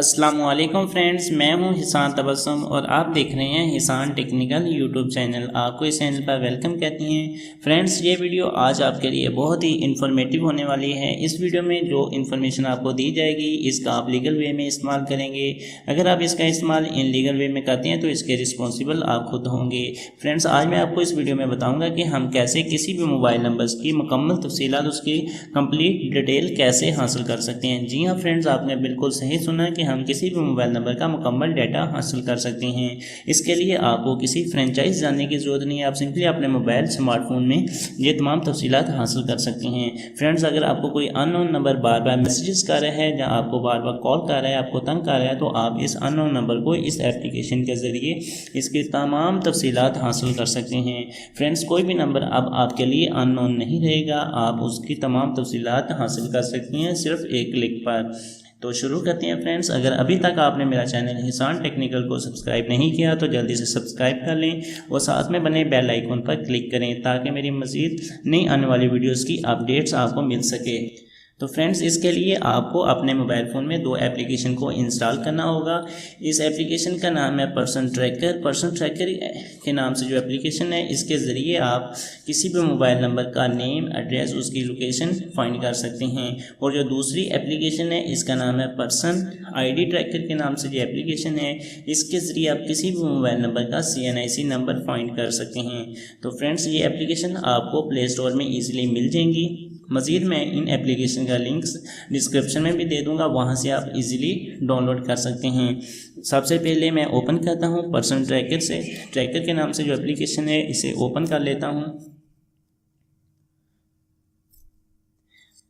अस्सलामुअलैकुम फ्रेंड्स, मैं हूं हिसान तबस्सुम और आप देख रहे हैं हिसान टेक्निकल यूट्यूब चैनल। आपको इस चैनल पर वेलकम कहती हैं। फ्रेंड्स, ये वीडियो आज आपके लिए बहुत ही इन्फॉर्मेटिव होने वाली है। इस वीडियो में जो इन्फॉर्मेशन आपको दी जाएगी इसका आप लीगल वे में इस्तेमाल करेंगे। अगर आप इसका इस्तेमाल इनलीगल वे में करते हैं तो इसके रिस्पॉन्सिबल आप खुद होंगे। फ्रेंड्स, आज मैं आपको इस वीडियो में बताऊँगा कि हम कैसे किसी भी मोबाइल नंबर की मुकम्मल तफसीलात, उसकी कंप्लीट डिटेल कैसे हासिल कर सकते हैं। जी हाँ फ्रेंड्स, आपने बिल्कुल सही सुना कि हम किसी भी मोबाइल नंबर का मुकम्मल डाटा हासिल कर सकते हैं। इसके लिए आपको किसी फ्रेंचाइज जानने की ज़रूरत नहीं है। आप सिंपली अपने मोबाइल स्मार्टफोन में ये तमाम तफसीलात हासिल कर सकते हैं। फ्रेंड्स, अगर आपको कोई अननोन नंबर बार बार मैसेजेस कर रहा है या आपको बार बार कॉल कर रहा है, आपको तंग कर रहा है, तो आप इस अननोन नंबर को इस एप्लीकेशन के ज़रिए इसकी तमाम तफसीलात हासिल कर सकते हैं। फ्रेंड्स, कोई भी नंबर अब आपके लिए अननोन नहीं रहेगा, आप उसकी तमाम तफसीलात हासिल कर सकते हैं सिर्फ एक क्लिक पर। तो शुरू करते हैं फ्रेंड्स। अगर अभी तक आपने मेरा चैनल हिसान टेक्निकल को सब्सक्राइब नहीं किया तो जल्दी से सब्सक्राइब कर लें और साथ में बने बेल आइकन पर क्लिक करें ताकि मेरी मज़ीद नई आने वाली वीडियोस की अपडेट्स आपको मिल सके। तो फ्रेंड्स, इसके लिए आपको अपने मोबाइल फ़ोन में दो एप्लीकेशन को इंस्टॉल करना होगा। इस एप्लीकेशन का नाम है पर्सन ट्रैकर। पर्सन ट्रैकर के नाम से जो एप्लीकेशन है, इसके ज़रिए आप किसी भी मोबाइल नंबर का नेम, एड्रेस, उसकी लोकेशन फाइंड कर सकते हैं। और जो दूसरी एप्लीकेशन है इसका नाम है पर्सन आईडी ट्रैकर के नाम से जो एप्लीकेशन है, इसके ज़रिए आप किसी भी मोबाइल नंबर का CNIC नंबर फाइंड कर सकते हैं। तो फ्रेंड्स, ये एप्लीकेशन आपको प्ले स्टोर में ईजिली मिल जाएंगी। मज़ीद मैं इन एप्लीकेशन का लिंक्स डिस्क्रिप्शन में भी दे दूंगा, वहां से आप इजीली डाउनलोड कर सकते हैं। सबसे पहले मैं ओपन करता हूं पर्सन ट्रैकर से। ट्रैकर के नाम से जो एप्लीकेशन है इसे ओपन कर लेता हूं।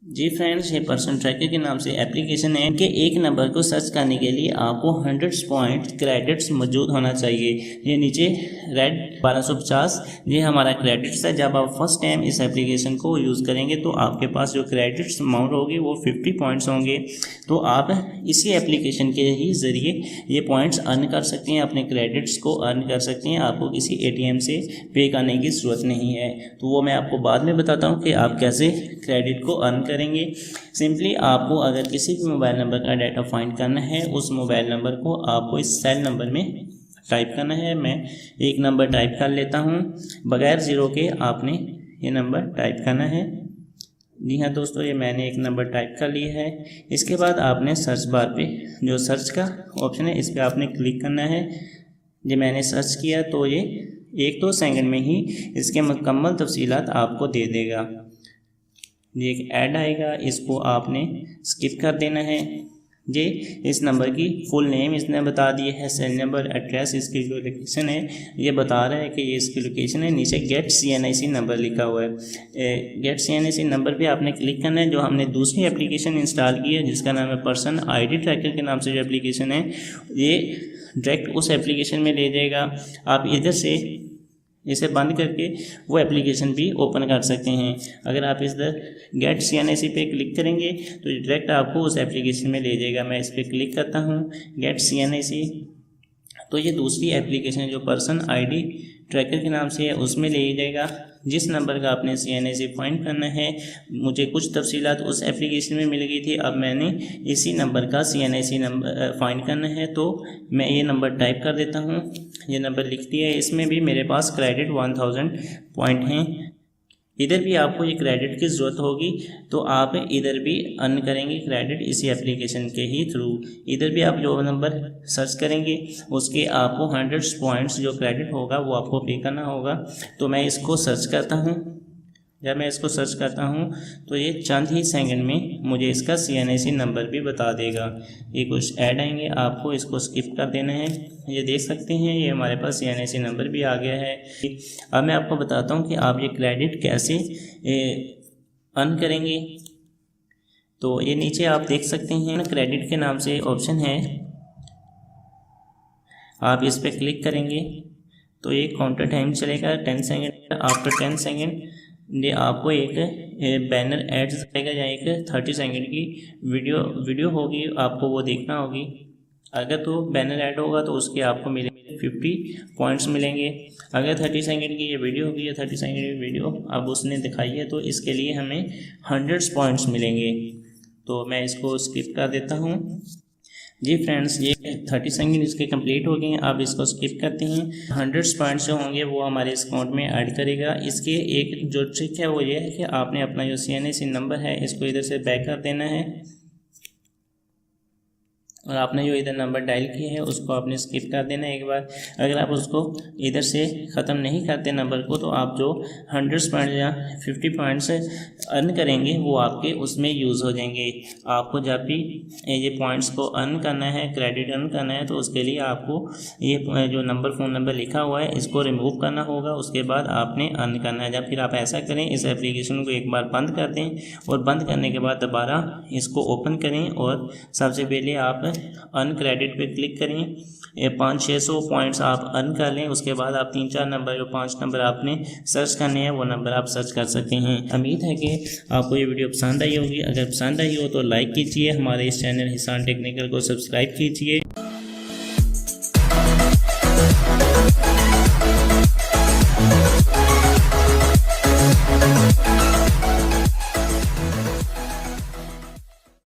जी फ्रेंड्स, ये पर्सन ट्रैकर के नाम से एप्लीकेशन है कि एक नंबर को सर्च करने के लिए आपको 100 पॉइंट क्रेडिट्स मौजूद होना चाहिए। ये नीचे रेड 1250 ये हमारा क्रेडिट्स है। जब आप फर्स्ट टाइम इस एप्लीकेशन को यूज़ करेंगे तो आपके पास जो क्रेडिट्स अमाउंट होगी वो 50 पॉइंट्स होंगे। तो आप इसी एप्लीकेशन के ही ज़रिए ये पॉइंट्स अर्न कर सकते हैं, अपने क्रेडिट्स को अर्न कर सकते हैं। आपको किसी ATM से पे करने की ज़रूरत नहीं है। तो वो मैं आपको बाद में बताता हूँ कि आप कैसे क्रेडिट को अर्न करेंगे। सिंपली आपको अगर किसी भी मोबाइल नंबर का डाटा फाइंड करना है, उस मोबाइल नंबर को आपको इस सेल नंबर में टाइप करना है। मैं एक नंबर टाइप कर लेता हूं, बगैर ज़ीरो के आपने ये नंबर टाइप करना है। जी हाँ दोस्तों, ये मैंने एक नंबर टाइप कर लिया है। इसके बाद आपने सर्च बार पे जो सर्च का ऑप्शन है इस पर आपने क्लिक करना है। जो मैंने सर्च किया तो ये 1-2 सेकंड में ही इसके मुकम्मल तफसीलात आपको दे देगा। ये एक ऐड आएगा, इसको आपने स्किप कर देना है। ये इस नंबर की फुल नेम इसने बता दी है, सेल नंबर, एड्रेस, इसकी जो लोकेशन है ये बता रहा है कि ये इसकी लोकेशन है। नीचे गेट CNIC नंबर लिखा हुआ है। गेट CNIC नंबर पे आपने क्लिक करना है। जो हमने दूसरी एप्लीकेशन इंस्टॉल की है जिसका नाम है पर्सन आईडी ट्रैकर के नाम से जो एप्लीकेशन है, ये डायरेक्ट उस एप्लीकेशन में ले जाएगा। आप इधर से इसे बंद करके वो एप्लीकेशन भी ओपन कर सकते हैं। अगर आप इस गेट CNIC पे क्लिक करेंगे तो डायरेक्ट आपको उस एप्लीकेशन में ले जाएगा। मैं इस पर क्लिक करता हूँ गेट CNIC, तो ये दूसरी एप्लीकेशन है जो पर्सन आईडी ट्रैकर के नाम से है, उसमें ले जाएगा। जिस नंबर का आपने CNIC फाइंड करना है, मुझे कुछ तफसीलात उस एप्लीकेशन में मिल गई थी, अब मैंने इसी नंबर का CNIC नंबर फाइंड करना है। तो मैं ये नंबर टाइप कर देता हूँ। ये नंबर लिख दिया है। इसमें भी मेरे पास क्रेडिट 1000 पॉइंट हैं। इधर भी आपको ये क्रेडिट की ज़रूरत होगी तो आप इधर भी अर्न करेंगे क्रेडिट इसी एप्लीकेशन के ही थ्रू। इधर भी आप जो नंबर सर्च करेंगे उसके आपको 100 पॉइंट्स जो क्रेडिट होगा वो आपको पे करना होगा। तो मैं इसको सर्च करता हूँ। जब मैं इसको सर्च करता हूँ तो ये चंद ही सेकंड में मुझे इसका CNIC नंबर भी बता देगा। ये कुछ ऐड आएंगे, आपको इसको स्किप कर देना है। ये देख सकते हैं ये हमारे पास CNIC नंबर भी आ गया है। अब मैं आपको बताता हूँ कि आप ये क्रेडिट कैसे अर्न करेंगे। तो ये नीचे आप देख सकते हैं क्रेडिट के नाम से ऑप्शन है, आप इस पर क्लिक करेंगे तो ये काउंटर टाइम चलेगा 10 सेकेंड। आफ्टर 10 सेकेंड ये आपको एक बैनर एड्स आएगा या एक 30 सेकंड की वीडियो होगी, आपको वो देखना होगी। अगर तो बैनर ऐड होगा तो उसके आपको मिलेंगे 50 पॉइंट्स मिलेंगे। अगर 30 सेकंड की ये वीडियो होगी या 30 सेकंड की वीडियो अब उसने दिखाई है तो इसके लिए हमें 100 पॉइंट्स मिलेंगे। तो मैं इसको स्किप कर देता हूँ। जी फ्रेंड्स, ये 30 सेकंड इसके कंप्लीट हो गए हैं। आप इसको स्किप करते हैं। 100 पॉइंट्स जो होंगे वो हमारे इस अकाउंट में ऐड करेगा। इसके एक जो ट्रिक है वो ये है कि आपने अपना जो CNC नंबर है इसको इधर से बैक कर देना है और आपने जो इधर नंबर डायल किया है उसको आपने स्किप कर देना है एक बार। अगर आप उसको इधर से ख़त्म नहीं करते नंबर को, तो आप जो 100 पॉइंट या 50 पॉइंट्स अर्न करेंगे वो आपके उसमें यूज़ हो जाएंगे। आपको जब भी ये पॉइंट्स को अर्न करना है, क्रेडिट अर्न करना है, तो उसके लिए आपको ये जो नंबर फ़ोन नंबर लिखा हुआ है इसको रिमूव करना होगा। उसके बाद आपने अर्न करना है। जब फिर आप ऐसा करें, इस एप्लीकेशन को एक बार बंद कर दें और बंद करने के बाद दोबारा इसको ओपन करें और सबसे पहले आप अर्न क्रेडिट पे क्लिक करें। 500-600 पॉइंट्स आप अर्न कर लें। उसके बाद आप 3-4 नंबर जो 5 नंबर आपने सर्च करने हैं वो नंबर आप सर्च कर सकते हैं। उम्मीद है कि आपको ये वीडियो पसंद आई होगी। अगर पसंद आई हो तो लाइक कीजिए, हमारे इस चैनल हिसान टेक्निकल को सब्सक्राइब कीजिए।